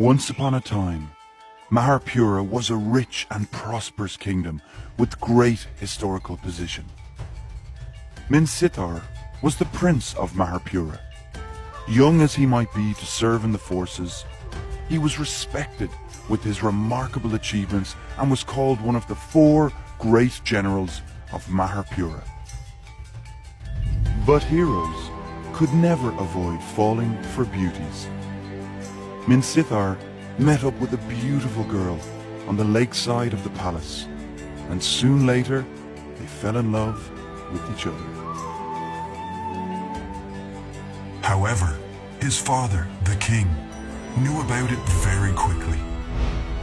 Once upon a time, Maharpura was a rich and prosperous kingdom with great historical position. Minsitar was the prince of Maharpura. Young as he might be to serve in the forces, he was respected with his remarkable achievements and was called one of the 4 great generals of Maharpura. But heroes could never avoid falling for beauties. Minsitar met up with a beautiful girl on the lakeside of the palace, and soon later they fell in love with each other. However, his father, the king, knew about it very quickly.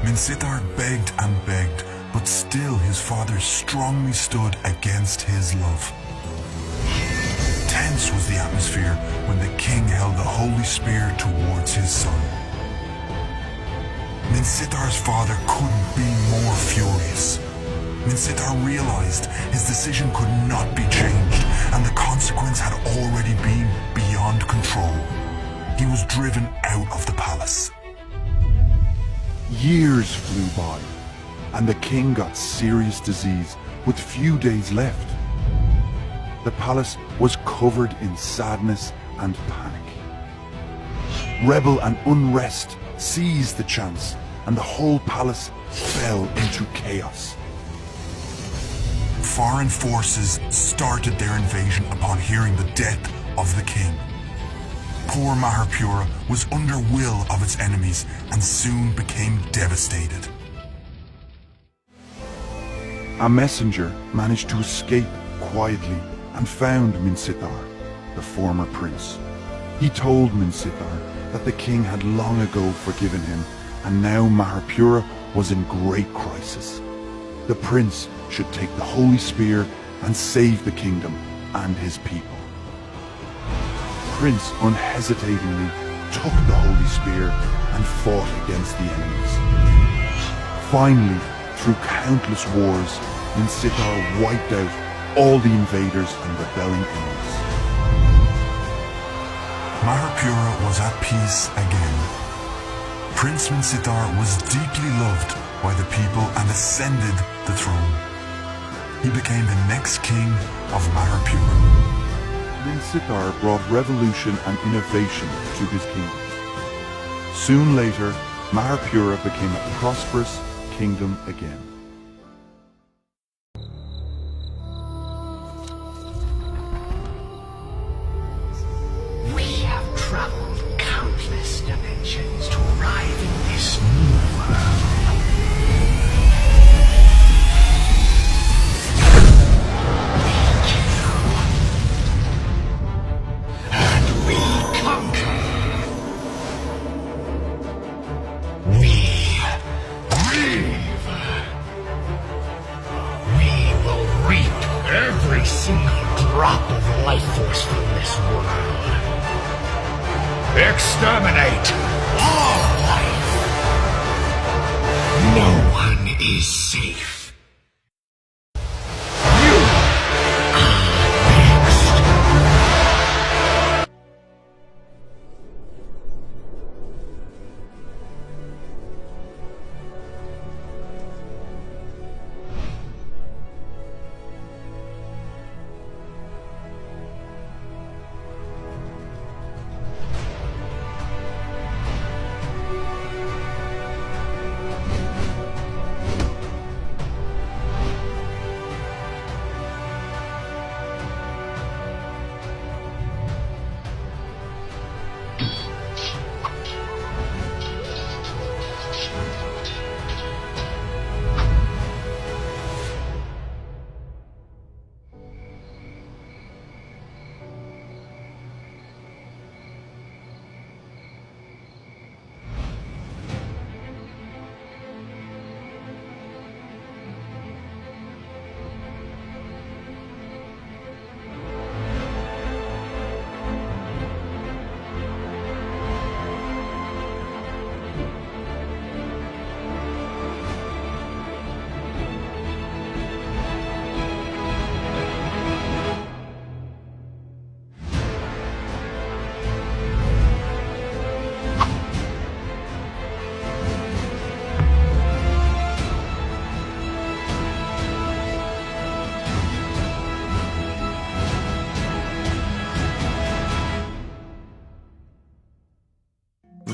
Minsitar begged and begged, but still his father strongly stood against his love. Tense was the atmosphere when the king held the holy spear towards his son. Minsitar's father couldn't be more furious. Minsitar realized his decision could not be changed, and the consequence had already been beyond control. He was driven out of the palace. Years flew by, and the king got serious disease with few days left. The palace was covered in sadness and panic. Rebel and unrest seized the chance, and the whole palace fell into chaos. Foreign forces started their invasion upon hearing the death of the king. Poor Maharpura was under will of its enemies and soon became devastated. A messenger managed to escape quietly and found Minsitar, the former prince. He told Minsitar that the king had long ago forgiven him, and now Maharpura was in great crisis. The prince should take the holy spear and save the kingdom and his people. Prince unhesitatingly took the holy spear and fought against the enemies. Finally, through countless wars, Minsitar wiped out all the invaders and rebelling enemies. Maharpura was at peace again. Prince Minsitar was deeply loved by the people and ascended the throne. He became the next king of Maharpura. Minsitar brought revolution and innovation to his kingdom. Soon later, Maharpura became a prosperous kingdom again. We have traveled countless dimensions to arrive in this new world. Every single drop of life force from this world. Exterminate all life. No one is safe.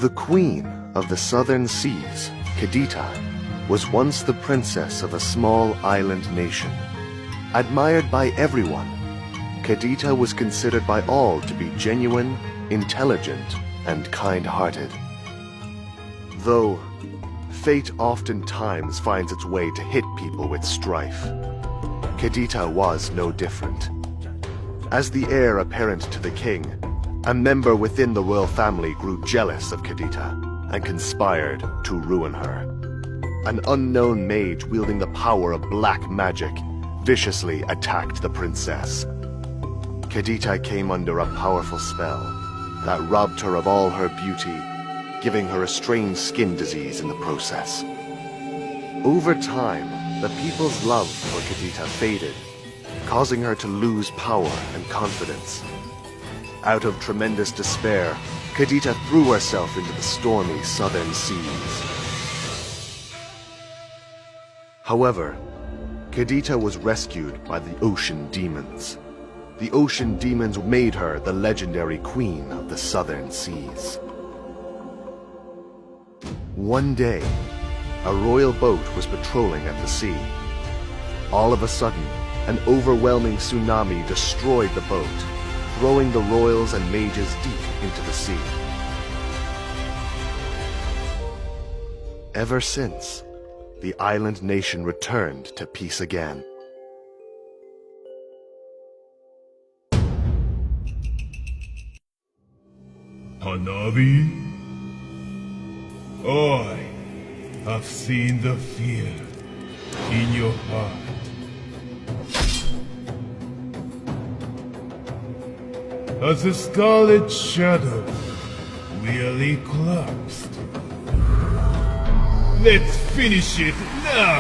The queen of the southern seas, Kadita, was once the princess of a small island nation. Admired by everyone, Kadita was considered by all to be genuine, intelligent, and kind-hearted. Though fate oftentimes finds its way to hit people with strife, Kadita was no different. As the heir apparent to the king, a member within the royal family grew jealous of Kadita and conspired to ruin her. An unknown mage wielding the power of black magic viciously attacked the princess. Kadita came under a powerful spell that robbed her of all her beauty, giving her a strange skin disease in the process. Over time, the people's love for Kadita faded, causing her to lose power and confidence. Out of tremendous despair, Kadita threw herself into the stormy southern seas. However, Kadita was rescued by the ocean demons. The ocean demons made her the legendary queen of the southern seas. One day, a royal boat was patrolling at the sea. All of a sudden, an overwhelming tsunami destroyed the boat, throwing the royals and mages deep into the sea. Ever since, the island nation returned to peace again. Hanabi? I have seen the fear in your heart. As the scarlet shadow really collapsed. Let's finish it now!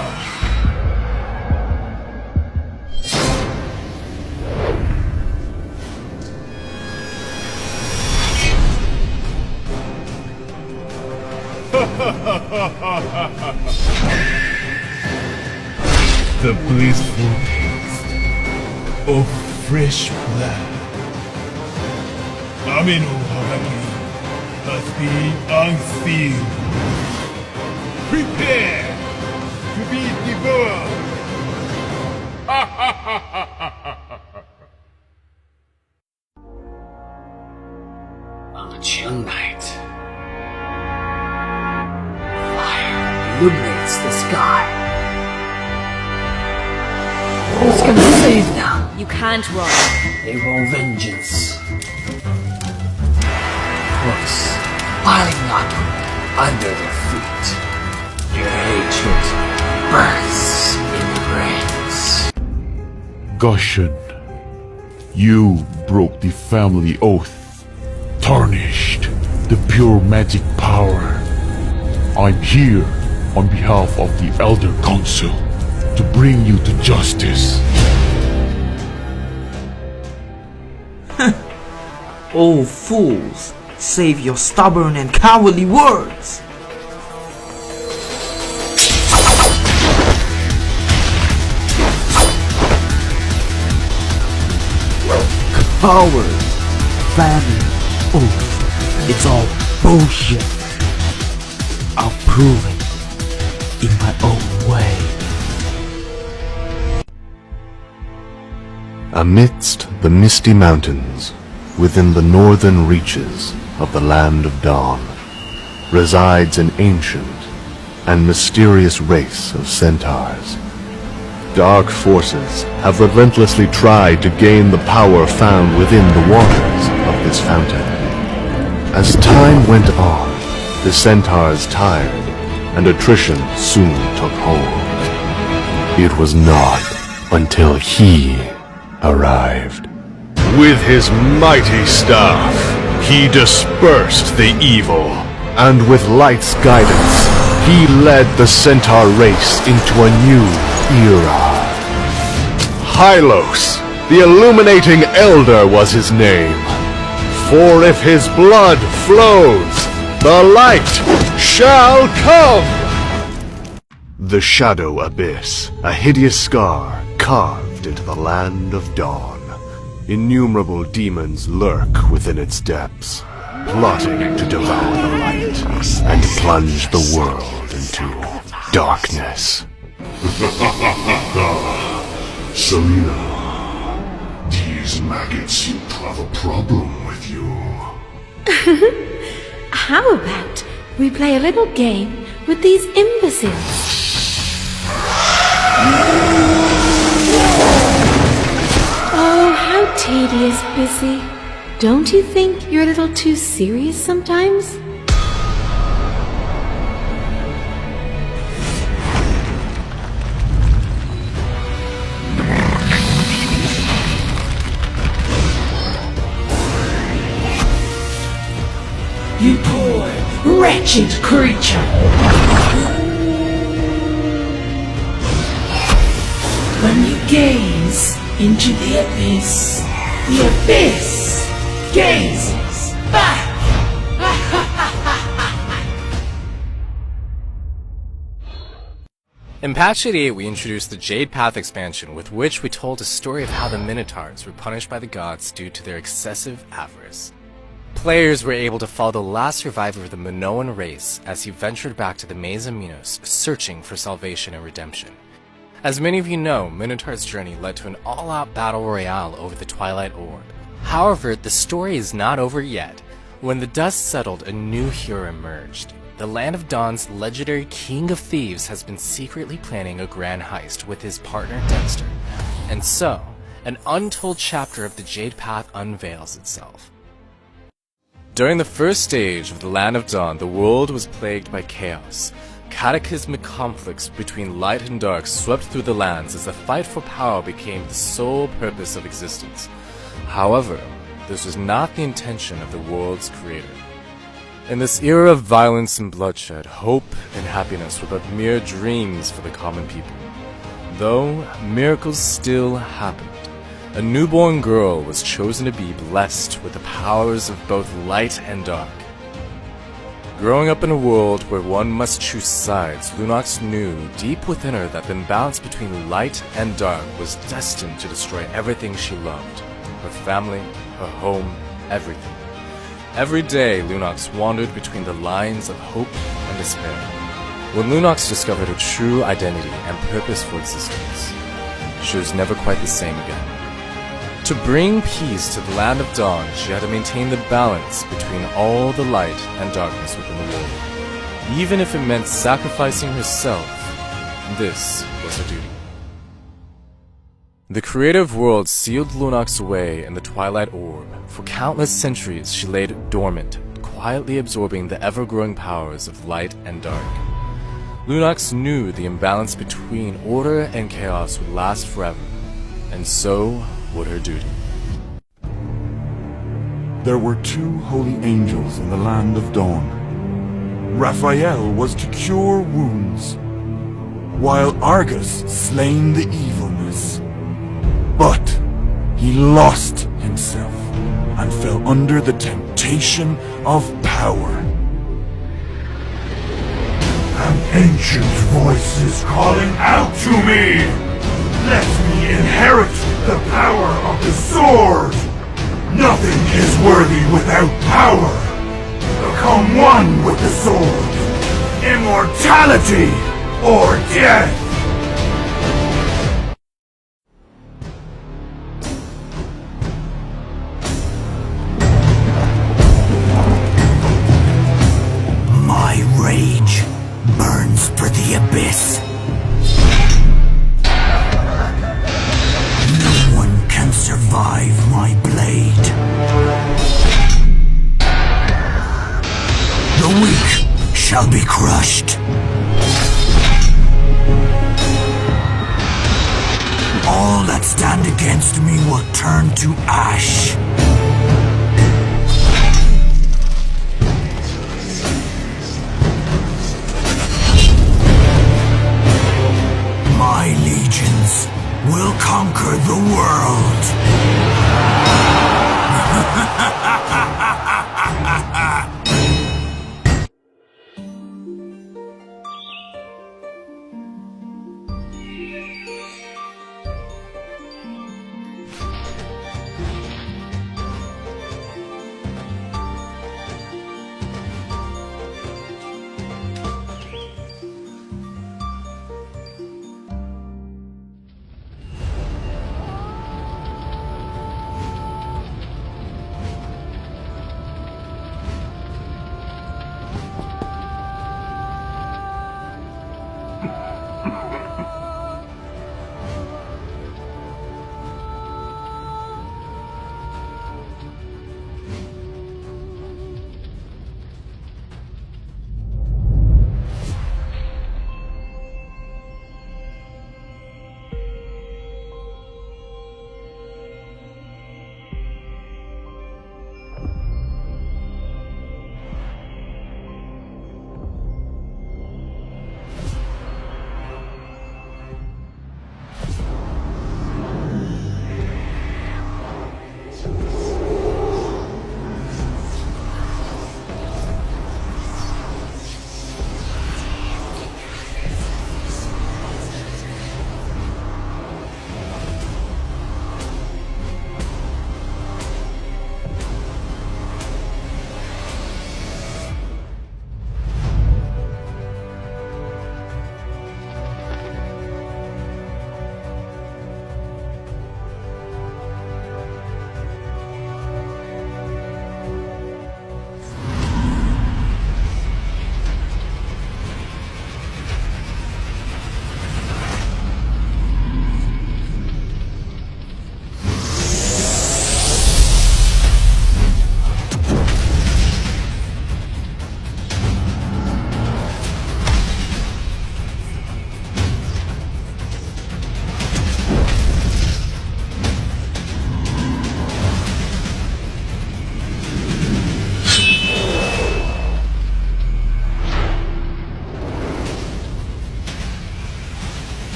The blissful taste of fresh blood. Ame no Haraki has been unsealed. Prepare to be devoured! On the chill night, fire illuminates the sky. Who's gonna save them? You can't run. They want vengeance. Crooks piling up under their feet. Your hatred burns in the brains. Gushin, you broke the family oath, tarnished the pure magic power. I'm here on behalf of the Elder Council to bring you to justice. Oh fools, save your stubborn and cowardly words! Coward, family, oath, it's all bullshit. I'll prove it in my own way. Amidst the misty mountains, within the northern reaches of the Land of Dawn, resides an ancient and mysterious race of centaurs. Dark forces have relentlessly tried to gain the power found within the waters of this fountain. As time went on, the centaurs tired, and attrition soon took hold. It was not until he arrived. With his mighty staff, he dispersed the evil, and with light's guidance, he led the centaur race into a new era. Hylos, the Illuminating Elder was his name. For if his blood flows, the light shall come! The Shadow Abyss, a hideous scar carved into the Land of Dawn. Innumerable demons lurk within its depths. plotting to devour the light and plunge the world into darkness. Selena, these maggots seem to have a problem with you. How about we play a little game with these imbeciles? Oh, how tedious, Bissy. Don't you think you're a little too serious sometimes? You poor, wretched creature! When you gaze into the abyss gazes back! In Patch 88, we introduced the Jade Path expansion, with which we told a story of how the Minotaurs were punished by the gods due to their excessive avarice. Players were able to follow the last survivor of the Minoan race as he ventured back to the Maze of Minos, searching for salvation and redemption. As many of you know, Minotaur's journey led to an all-out battle royale over the Twilight Orb. However, the story is not over yet. When the dust settled, a new hero emerged. The Land of Dawn's legendary King of Thieves has been secretly planning a grand heist with his partner Dexter. And so, an untold chapter of the Jade Path unveils itself. During the first stage of the Land of Dawn, the world was plagued by chaos. Cataclysmic conflicts between light and dark swept through the lands as the fight for power became the sole purpose of existence. However, this was not the intention of the world's creator. In this era of violence and bloodshed, hope and happiness were but mere dreams for the common people. Though miracles still happened. A newborn girl was chosen to be blessed with the powers of both light and dark. Growing up in a world where one must choose sides, Lunox knew deep within her that the imbalance between light and dark was destined to destroy everything she loved. Her family, her home, everything. Every day, Lunox wandered between the lines of hope and despair. When Lunox discovered her true identity and purpose for existence, she was never quite the same again. To bring peace to the Land of Dawn, she had to maintain the balance between all the light and darkness within the world. Even if it meant sacrificing herself, this was her duty. The creator of worlds sealed Lunox away in the Twilight Orb. For countless centuries, she laid dormant, quietly absorbing the ever-growing powers of light and dark. Lunox knew the imbalance between order and chaos would last forever, and so would her duty. There were two holy angels in the Land of Dawn. Raphael was to cure wounds, while Argus slain the evilness. But he lost himself and fell under the temptation of power. An ancient voice is calling out to me! Let me inherit the power of the sword! Nothing is worthy without power! Become one with the sword! Immortality or death! My rage burns for the abyss. No one can survive my blade. The weak shall be crushed. All that stand against me will turn to ash. My legions will conquer the world.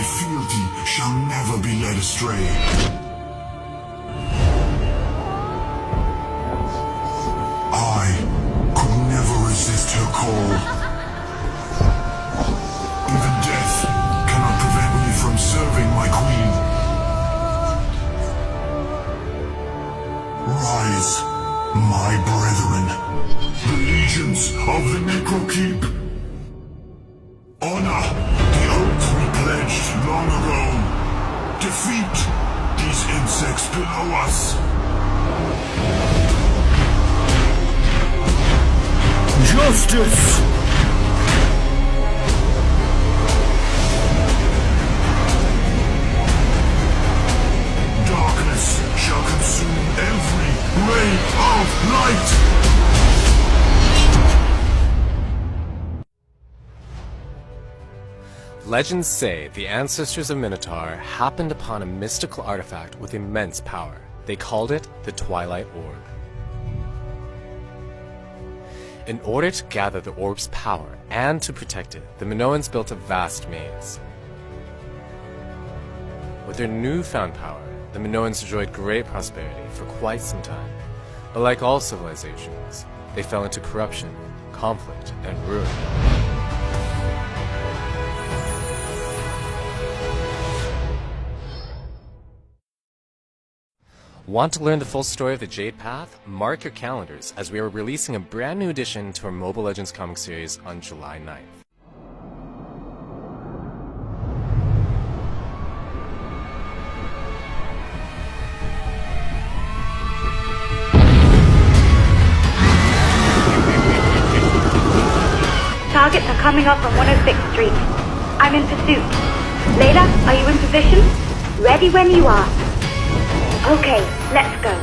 my fealty shall never be led astray. I could never resist her call. Even death cannot prevent me from serving my queen. Rise, my brethren, the legions of the Necrokeep. Honor the oath we pledged long ago. Defeat these insects below us. Justice! Darkness shall consume every ray of light! Legends say the ancestors of Minotaur happened upon a mystical artifact with immense power. They called it the Twilight Orb. In order to gather the orb's power and to protect it, the Minoans built a vast maze. With their newfound power, the Minoans enjoyed great prosperity for quite some time. But like all civilizations, they fell into corruption, conflict, and ruin. Want to learn the full story of the Jade Path? Mark your calendars as we are releasing a brand new addition to our Mobile Legends comic series on July 9th. Targets are coming up on 106th Street. I'm in pursuit. Layla, are you in position? Ready when you are. Okay, let's go.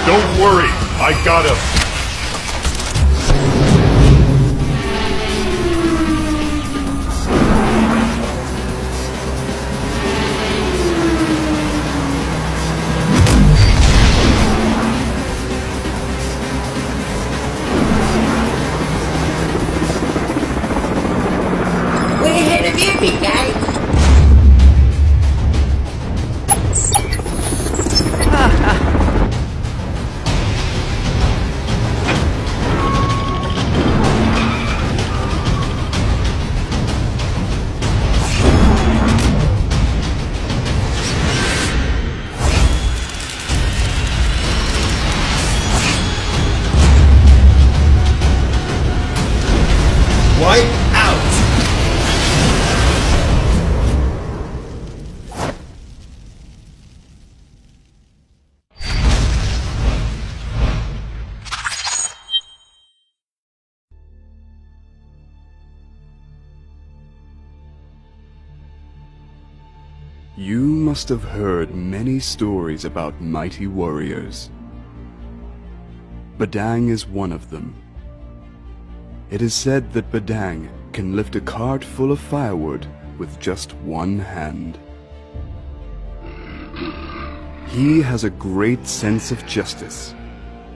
Don't worry, I got him. Way ahead of you, big guy. Wipe out! You must have heard many stories about mighty warriors. Badang is one of them. It is said that Badang can lift a cart full of firewood with just one hand. He has a great sense of justice.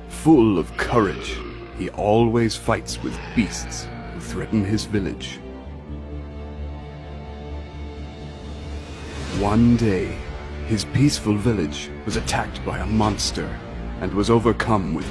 Full of courage, he always fights with beasts who threaten his village. One day, his peaceful village was attacked by a monster and was overcome with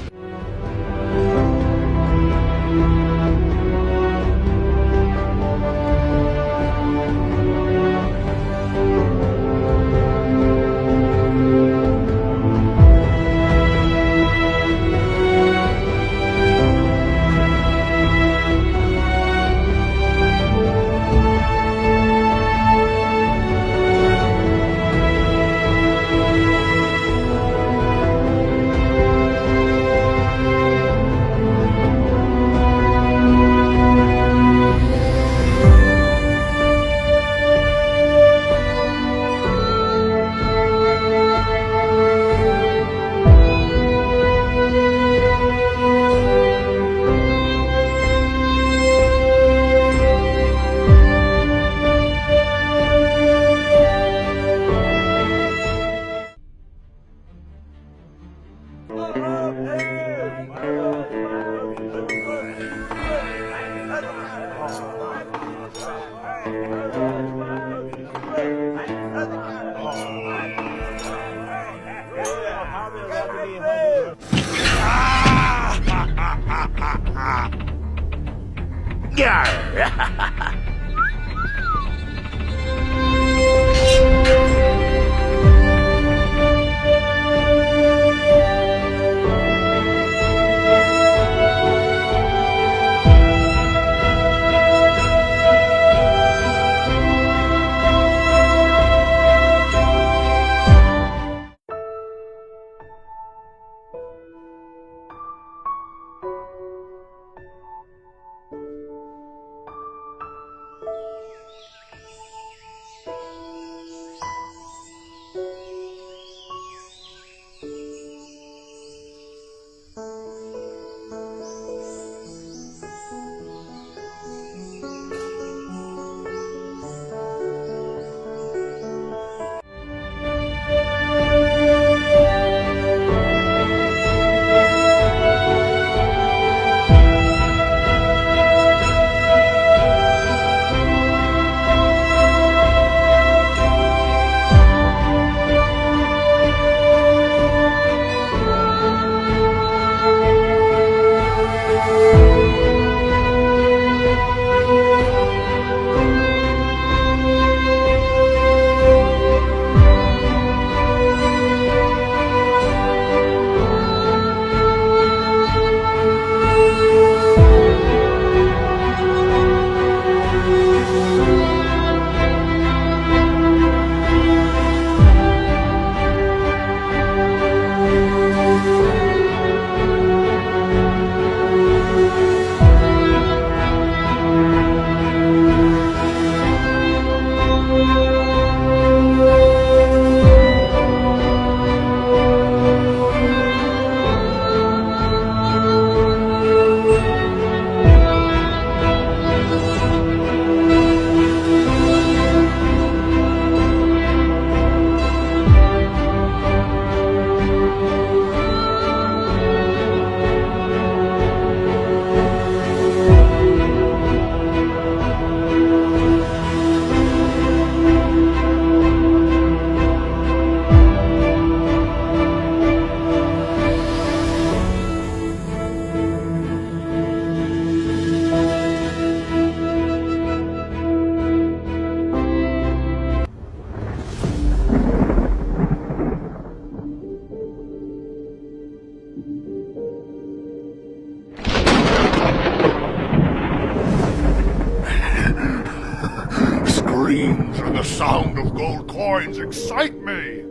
Screams and the sound of gold coins excite me.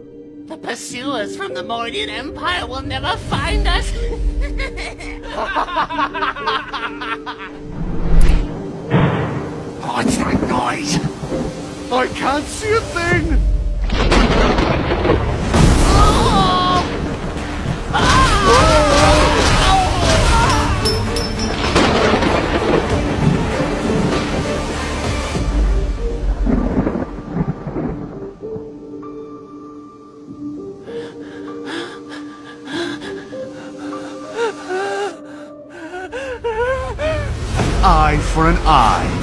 The pursuers from the Mordian Empire will never find us. What's that noise? I can't see a thing. Eye for an eye.